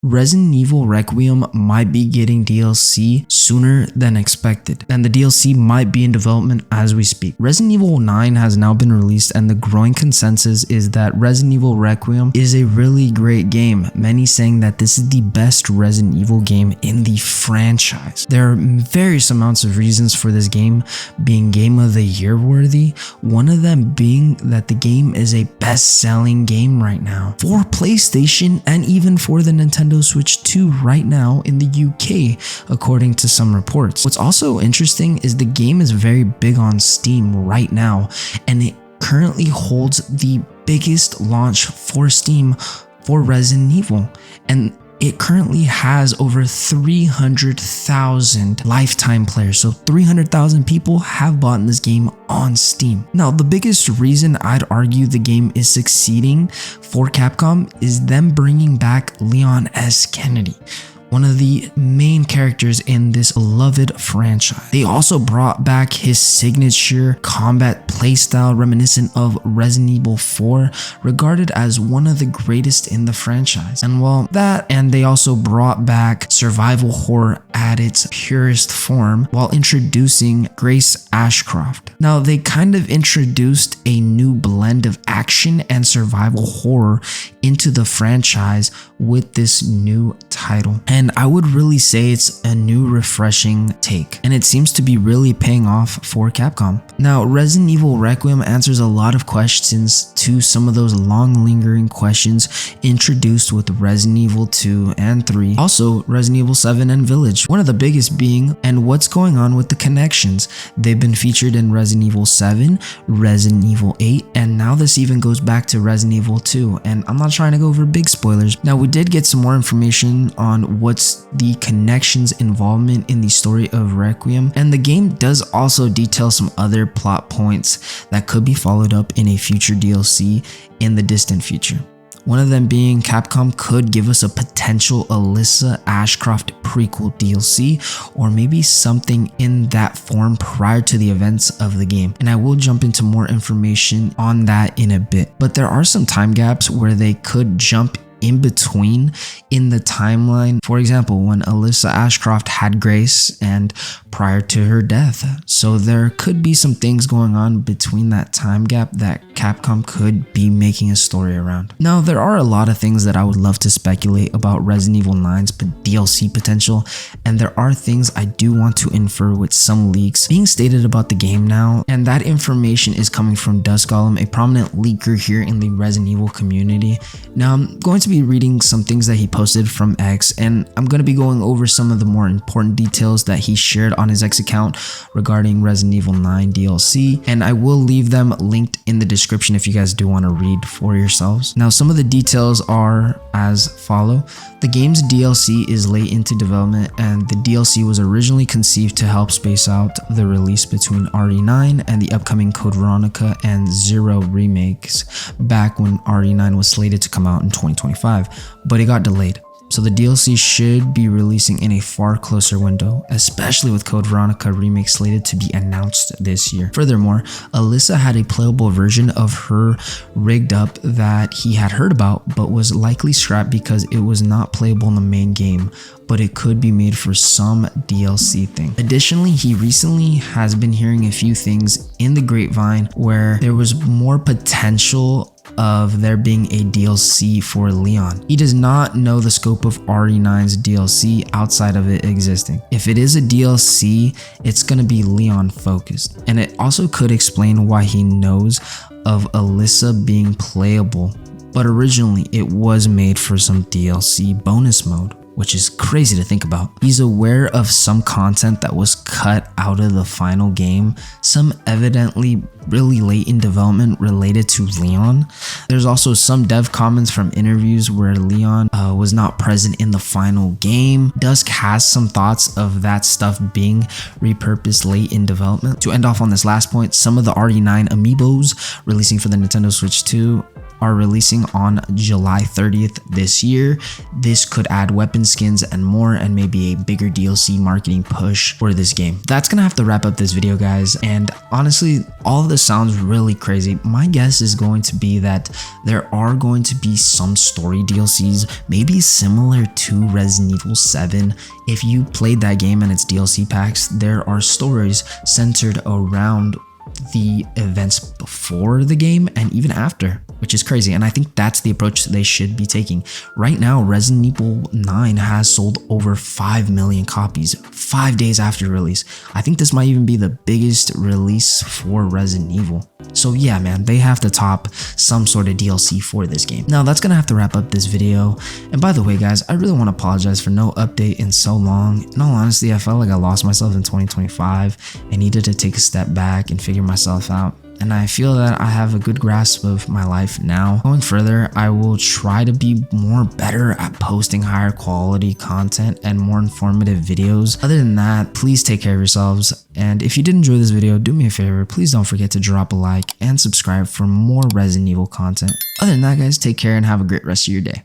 Resident Evil Requiem might be getting DLC sooner than expected, and the DLC might be in development as we speak. Resident Evil 9 has now been released, and the growing consensus is that Resident Evil Requiem is a really great game, many saying that this is the best Resident Evil game in the franchise. There are various amounts of reasons for this game being Game of the Year worthy, one of them being that the game is a best-selling game right now for PlayStation and even for the Nintendo Switch 2 right now in the UK, according to some reports. What's also interesting is the game is very big on Steam right now, and it currently holds the biggest launch for Steam for Resident Evil, and it currently has over 300,000 lifetime players. So 300,000 people have bought this game on Steam. Now, the biggest reason I'd argue the game is succeeding for Capcom is them bringing back Leon S. Kennedy, one of the main characters in this beloved franchise. They also brought back his signature combat playstyle reminiscent of Resident Evil 4, regarded as one of the greatest in the franchise. And well, that, and they also brought back survival horror at its purest form while introducing Grace Ashcroft. Now, they kind of introduced a new blend of action and survival horror into the franchise with this new title. And I would really say it's a new refreshing take, and it seems to be really paying off for Capcom. Now, Resident Evil Requiem answers a lot of questions to some of those long lingering questions introduced with Resident Evil 2 and 3. Also, Resident Evil 7 and Village. One of the biggest being, and what's going on with the connections. They've been featured in Resident Evil 7, Resident Evil 8, and now this even goes back to Resident Evil 2, and I'm not trying to go over big spoilers. Now, we did get some more information on what's the connections involvement in the story of Requiem, and the game does also detail some other plot points that could be followed up in a future DLC in the distant future. One of them being Capcom could give us a potential Alyssa Ashcroft prequel DLC, or maybe something in that form prior to the events of the game. And I will jump into more information on that in a bit. But there are some time gaps where they could jump in between in the timeline. For example, when Alyssa Ashcroft had Grace and prior to her death. So there could be some things going on between that time gap that Capcom could be making a story around. Now, there are a lot of things that I would love to speculate about Resident Evil 9's DLC potential, and there are things I do want to infer with some leaks being stated about the game now, and that information is coming from Dusk Golem, a prominent leaker here in the Resident Evil community. Now, I'm going to be reading some things that he posted from X, and I'm going to be going over some of the more important details that he shared on his X account regarding Resident Evil 9 DLC, and I will leave them linked in the description if you guys do want to read for yourselves. Now, some of the details are as follow. The game's DLC is late into development, and the DLC was originally conceived to help space out the release between RE9 and the upcoming Code Veronica and Zero remakes back when RE9 was slated to come out in 2025, but it got delayed. So the DLC should be releasing in a far closer window, especially with Code Veronica remake slated to be announced this year. Furthermore, Alyssa had a playable version of her rigged up that he had heard about, but was likely scrapped because it was not playable in the main game, but it could be made for some DLC thing. Additionally, he recently has been hearing a few things in the grapevine where there was more potential of there being a DLC for Leon. He does not know the scope of RE9's DLC outside of it existing. If it is a DLC, it's gonna be Leon focused. And it also could explain why he knows of Alyssa being playable, but originally it was made for some DLC bonus mode, which is crazy to think about. He's aware of some content that was cut out of the final game, some evidently really late in development related to Leon. There's also some dev comments from interviews where Leon was not present in the final game. Dusk has some thoughts of that stuff being repurposed late in development. To end off on this last point, some of the RE9 amiibos releasing for the Nintendo Switch 2 are releasing on July 30th this year. This could add weapon skins and more, and maybe a bigger DLC marketing push for this game. That's gonna have to wrap up this video, guys, and honestly, all of this sounds really crazy. My guess is going to be that there are going to be some story DLCs, maybe similar to Resident Evil 7. If you played that game and its DLC packs, there are stories centered around the events before the game and even after, which is crazy. And I think that's the approach they should be taking. Right now, Resident Evil 9 has sold over 5 million copies 5 days after release. I think this might even be the biggest release for Resident Evil. So yeah, man, they have to top some sort of DLC for this game. Now that's gonna have to wrap up this video. And by the way, guys, I really want to apologize for no update in so long. In all honesty, I felt like I lost myself in 2025 and needed to take a step back and figure myself out. And I feel that I have a good grasp of my life now. Going further, I will try to be better at posting higher quality content and more informative videos. Other than that, please take care of yourselves. And if you did enjoy this video, do me a favor, please don't forget to drop a like and subscribe for more Resident Evil content. Other than that, guys, take care and have a great rest of your day.